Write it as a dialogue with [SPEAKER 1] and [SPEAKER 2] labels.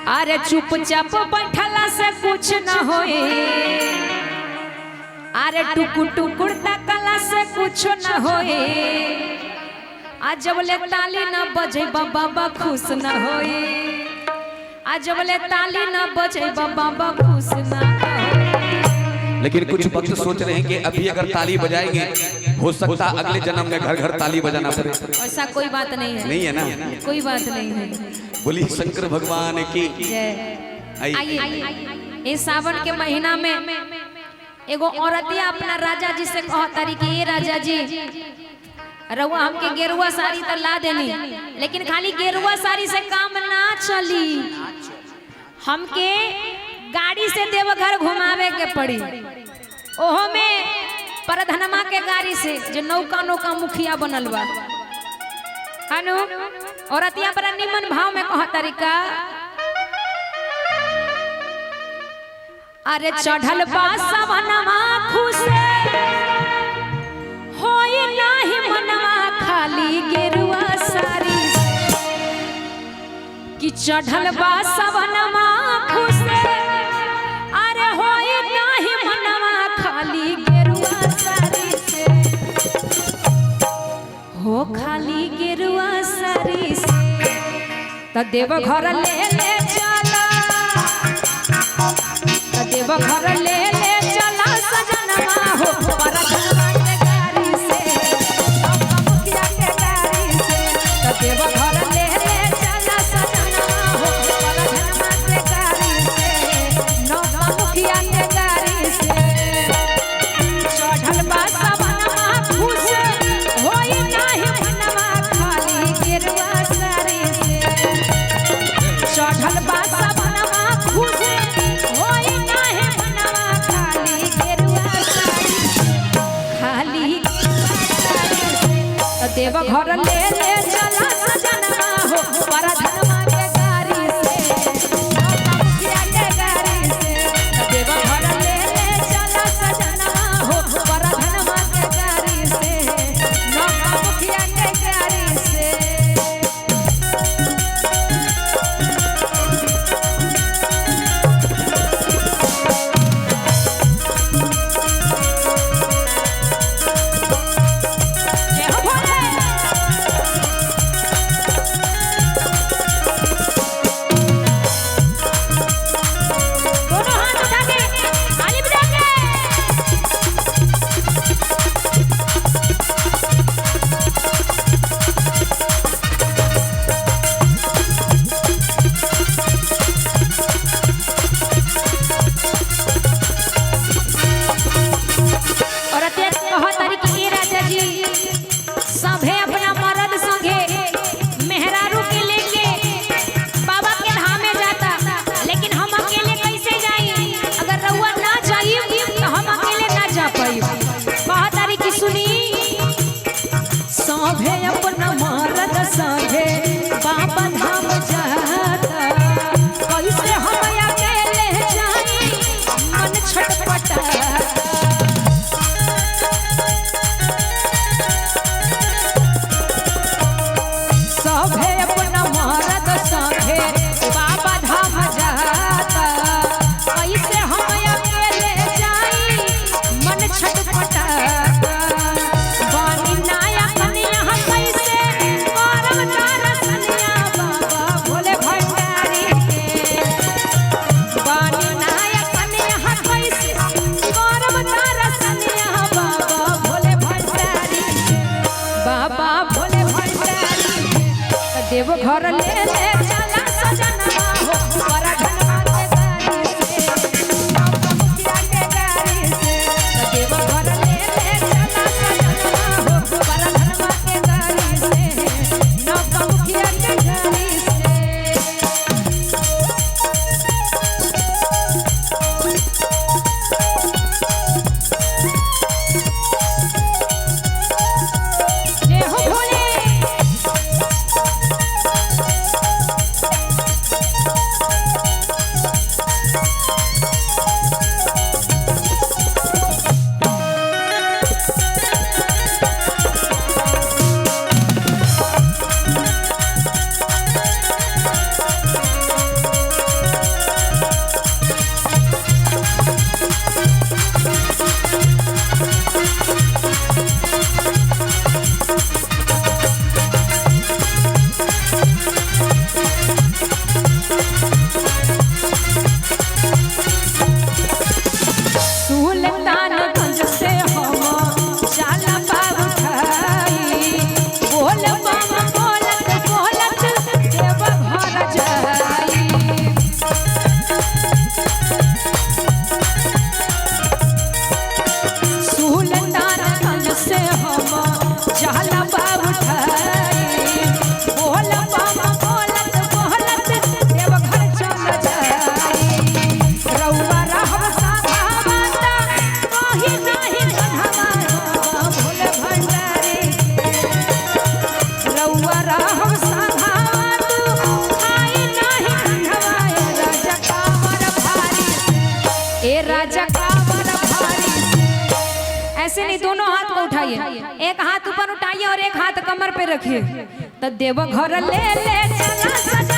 [SPEAKER 1] अरे चुपचाप बैठला से कुछ न होए, अरे टुकुर टुकुर तकला से कुछ न होए। आज जब ले ताली न बजे बाबा खुश न होए, आज जब ले ताली न बजे बाबा खुश न होए।
[SPEAKER 2] लेकिन कुछ भक्त सोच रहे हैं कि अभी अगर ताली बजाएंगे हो सकता अगले जन्म में घर घर ताली बजाना पड़े।
[SPEAKER 1] ऐसा कोई बात नहीं है,
[SPEAKER 2] नहीं है ना,
[SPEAKER 1] कोई बात नहीं है।
[SPEAKER 2] बोली शंकर भगवान की
[SPEAKER 1] जय। आइए इस सावन के महीना में एगो औरतिया अपना राजा जी से कहतारी कि ये राजा जी रउआ हमके गेरुआ साड़ी तो ला देनी, लेकिन खाली गेरुआ साड़ी से काम ना चली, हमके गाड़ी से देवघर घुमावे के पड़ी, ओहो में परधनमा के गाड़ी से जो नौका नौका मुखिया बनल बा हनु। औरतिया बड़ा निमन भाव में कह तरीका, अरे चढ़ल बा सवनमा खुशे होई नाही मनवा खाली गेरुआ साड़ी कि चढ़ल बा सवनमा खुशे, अरे होई नाही मनवा खाली गेरुआ साड़ी से, हो खाली गेरुआ साड़ी से। तो देवघर ले चला, तो देवघर ले चला सजनवा हो परधनमा के गाड़ी से, नौका मुखिया के गाड़ी से। तो देवघर ले चला सजनवा हो परधनमा के गाड़ी से, नौका मुखिया के गाड़ी से। चढ़ल बा सवनमा खुश होई नाही मनवा खाली गेरुआ साड़ी से, चढ़ल बा सवनमा खुश होई नाही मनवा खाली गेरुआ साड़ी से, खाली गेरुआ साड़ी से। तो देवघर ले चला सजनवा हो परधनमा के गाड़ी से, नौका मुखिया के गाड़ी से। तो देवघर ले चला सजनवा हो परधनमा के गाड़ी से, नौका मुखिया के गाड़ी से। जय हो भोले। ऐसे नहीं, दोनों हाथ को उठाइए, एक हाथ ऊपर उठाइए और एक हाथ कमर पे रखिए। तो देव घर ले ले चला सजना